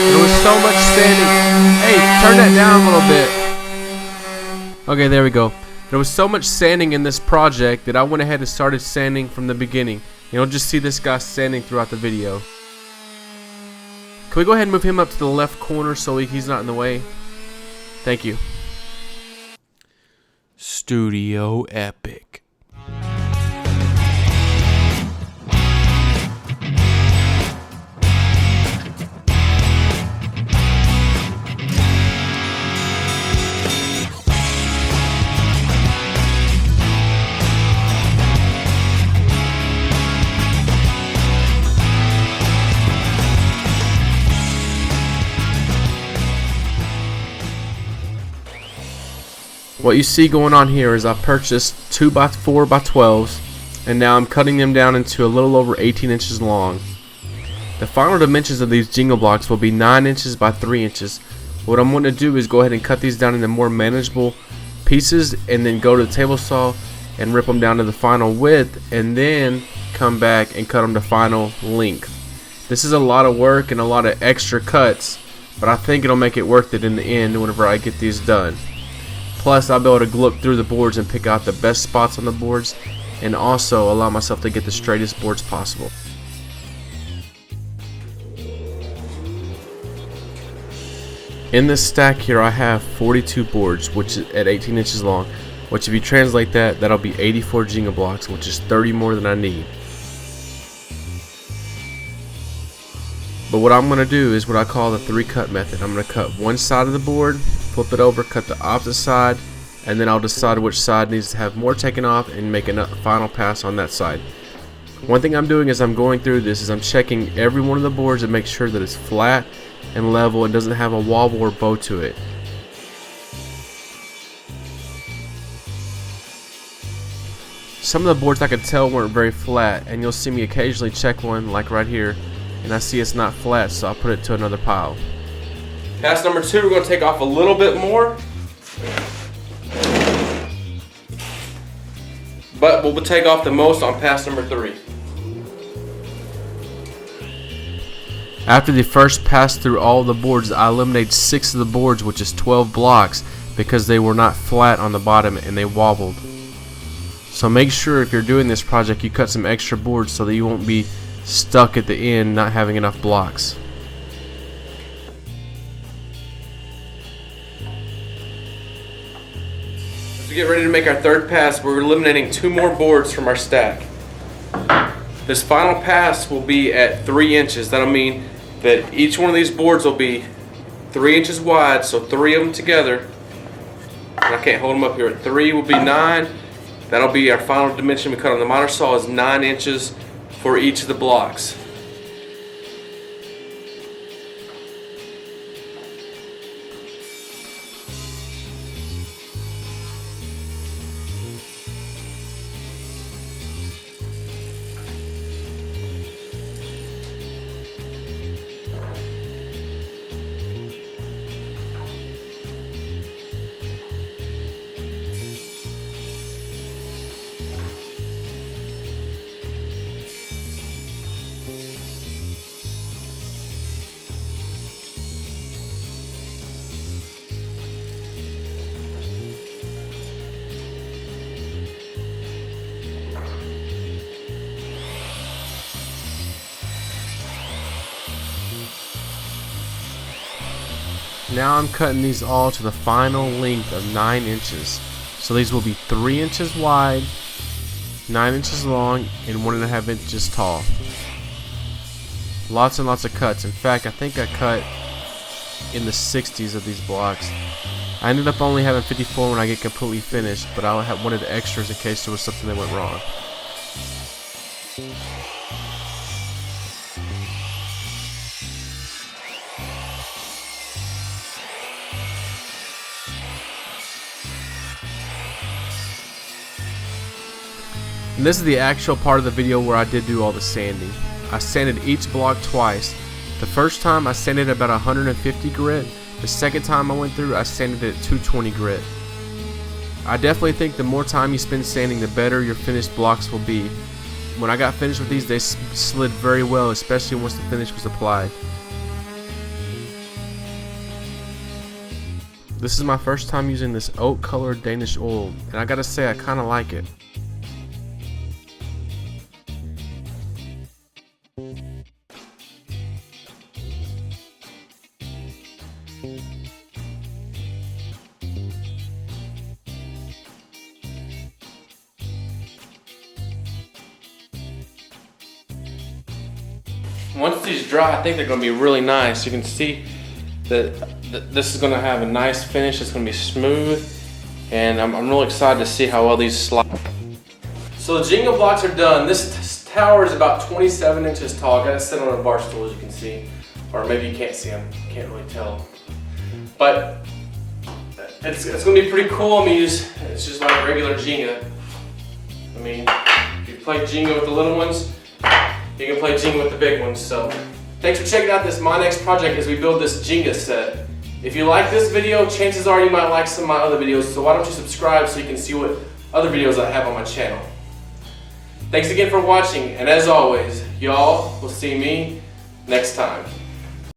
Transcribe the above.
There was so much sanding. Hey, turn that down a little bit. Okay, there we go. There was so much sanding in this project that I went ahead and started sanding from the beginning. You'll just see this guy sanding throughout the video. Can we go ahead and move him up to the left corner so he's not in the way? Thank you. Studio Epic. What you see going on here is I purchased 2x4x12s and now I'm cutting them down into a little over 18 inches long. The final dimensions of these Jenga blocks will be 9 inches by 3 inches. What I'm going to do is go ahead and cut these down into more manageable pieces and then go to the table saw and rip them down to the final width and then come back and cut them to final length. This is a lot of work and a lot of extra cuts, but I think it'll make it worth it in the end whenever I get these done. Plus, I'll be able to look through the boards and pick out the best spots on the boards and also allow myself to get the straightest boards possible. In this stack here I have 42 boards, which is at 18 inches long, which if you translate that, that'll be 84 Jenga blocks, which is 30 more than I need. But what I'm going to do is what I call the 3-cut method. I'm going to cut one side of the board, flip it over, cut the opposite side, and then I'll decide which side needs to have more taken off and make a final pass on that side. One thing I'm doing as I'm going through this is I'm checking every one of the boards to make sure that it's flat and level and doesn't have a wobble or bow to it. Some of the boards I could tell weren't very flat, and you'll see me occasionally check one like right here and I see it's not flat, so I'll put it to another pile. Pass number 2, we're going to take off a little bit more, but we'll take off the most on pass number 3. After the first pass through all the boards, I eliminated 6 of the boards, which is 12 blocks, because they were not flat on the bottom and they wobbled. So make sure if you're doing this project you cut some extra boards so that you won't be stuck at the end not having enough blocks. As we get ready to make our third pass, we're eliminating 2 more boards from our stack. This final pass will be at 3 inches. That'll mean that each one of these boards will be 3 inches wide, so 3 of them together. And I can't hold them up here. 3 will be 9. That'll be our final dimension we cut on the miter saw is 9 inches for each of the blocks. Now I'm cutting these all to the final length of 9 inches. So these will be 3 inches wide, 9 inches long, and 1.5 inches tall. Lots and lots of cuts. In fact, I think I cut in the 60s of these blocks. I ended up only having 54 when I get completely finished, but I wanted extras in case there was something that went wrong. And this is the actual part of the video where I did do all the sanding. I sanded each block twice. The first time I sanded about 150 grit. The second time I went through I sanded it at 220 grit. I definitely think the more time you spend sanding the better your finished blocks will be. When I got finished with these they slid very well, especially once the finish was applied. This is my first time using this oat colored Danish oil, and I gotta say I kinda like it. Once these dry, I think they're gonna be really nice. You can see that this is gonna have a nice finish. It's gonna be smooth, and I'm really excited to see how well these slide. So the Jenga blocks are done. This tower is about 27 inches tall. I got it set on a bar stool, as you can see, or maybe you can't see them. Can't really tell, but it's gonna be pretty cool. I mean, it's just like regular Jenga. I mean, if you play Jenga with the little ones, you can play Jenga with the big ones. So thanks for checking out my next project as we build this Jenga set. If you like this video, chances are you might like some of my other videos, so why don't you subscribe so you can see what other videos I have on my channel. Thanks again for watching, and as always, y'all will see me next time.